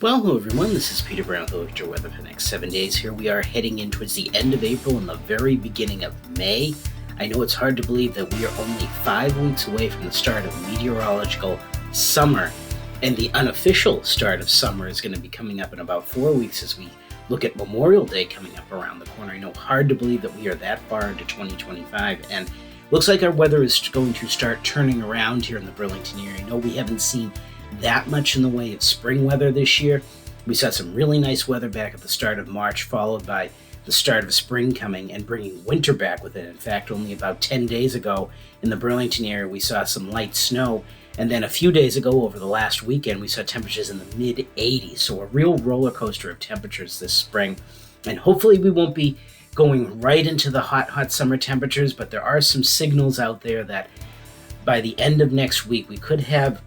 Well, hello everyone, this is Peter Brown with the look at your weather for the next 7 days. Here we are heading in towards the end of April and the very beginning of May. I know it's hard to believe that we are only 5 weeks away from the start of meteorological summer, and the unofficial start of summer is going to be coming up in about 4 weeks as we look at Memorial Day coming up around the corner. I know, hard to believe that we are that far into 2025, and looks like our weather is going to start turning around here in the Burlington area. I know we haven't seen that much in the way of spring weather this year. We saw some really nice weather back at the start of March, followed by the start of spring coming and bringing winter back with it. In fact, only about 10 days ago in the Burlington area, we saw some light snow. And then a few days ago, over the last weekend, we saw temperatures in the mid 80s. So a real roller coaster of temperatures this spring. And hopefully we won't be going right into the hot summer temperatures, but there are some signals out there that by the end of next week, we could have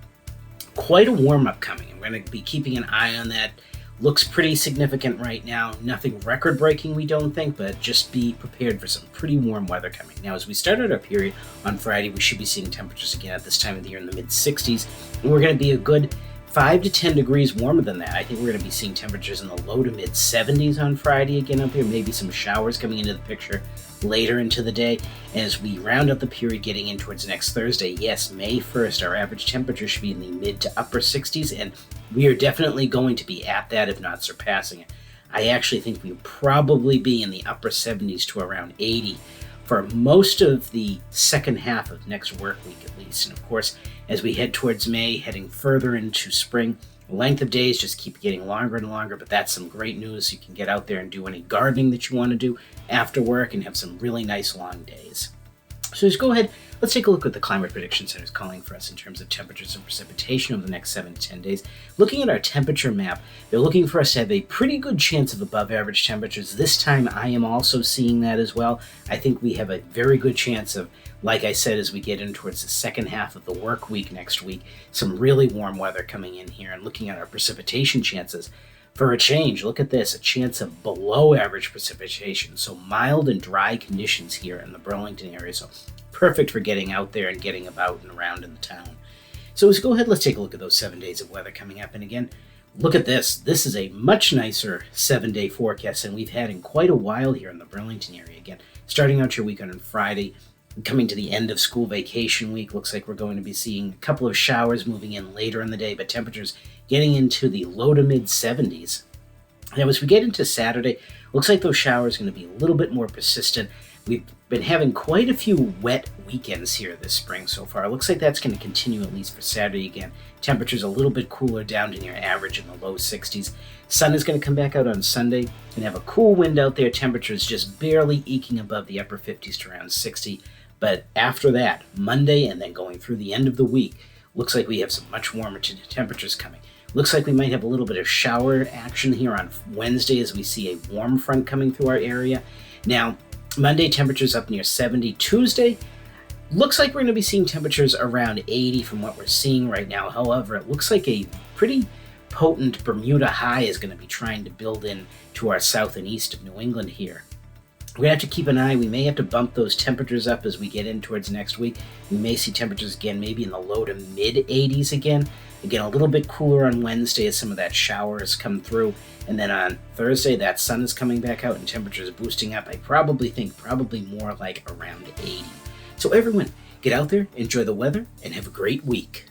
quite a warm-up coming. I'm going to be keeping an eye on that. Looks pretty significant right now. Nothing record-breaking, we don't think, but just be prepared for some pretty warm weather coming. Now, as we start out our period on Friday, we should be seeing temperatures again at this time of the year in the mid-60s, and we're going to be a good 5 to 10 degrees warmer than that. I think we're going to be seeing temperatures in the low to mid-70s on Friday again up here, maybe some showers coming into the picture later into the day. As we round out the period getting in towards next Thursday, yes, May 1st, our average temperature should be in the mid to upper 60s, and we are definitely going to be at that, if not surpassing it. I actually think we'll probably be in the upper 70s to around 80 for most of the second half of next work week at least. And of course, as we head towards May, heading further into spring, the length of days just keep getting longer and longer, but that's some great news. You can get out there and do any gardening that you want to do after work and have some really nice long days. So just go ahead, let's take a look at the Climate Prediction Center is calling for us in terms of temperatures and precipitation over the next 7 to 10 days. Looking at our temperature map, they're looking for us to have a pretty good chance of above average temperatures. This time I am also seeing that as well. I think we have a very good chance of, like I said, as we get in towards the second half of the work week next week, some really warm weather coming in here. And looking at our precipitation chances, for a change, look at this, a chance of below average precipitation. So mild and dry conditions here in the Burlington area. So perfect for getting out there and getting about and around in the town. So let's go ahead, let's take a look at those 7 days of weather coming up. And again, look at this. This is a much nicer 7-day forecast than we've had in quite a while here in the Burlington area. Again, starting out your weekend on Friday, coming to the end of school vacation week, looks like we're going to be seeing a couple of showers moving in later in the day, but temperatures getting into the low to mid 70s. Now, as we get into Saturday, looks like those showers are going to be a little bit more persistent. We've been having quite a few wet weekends here this spring so far. It looks like that's going to continue at least for Saturday again. Temperatures a little bit cooler down to near average in the low 60s. Sun is going to come back out on Sunday and have a cool wind out there. Temperatures just barely eking above the upper 50s to around 60. But after that, Monday and then going through the end of the week, looks like we have some much warmer temperatures coming. Looks like we might have a little bit of shower action here on Wednesday as we see a warm front coming through our area. Now, Monday, temperatures up near 70. Tuesday, looks like we're going to be seeing temperatures around 80 from what we're seeing right now. However, it looks like a pretty potent Bermuda high is going to be trying to build in to our south and east of New England here. We're going to have to keep an eye. We may have to bump those temperatures up as we get in towards next week. We may see temperatures again, maybe in the low to mid 80s again. Again, a little bit cooler on Wednesday as some of that showers come through. And then on Thursday, that sun is coming back out and temperatures boosting up. I probably think more like around 80. So everyone, get out there, enjoy the weather, and have a great week.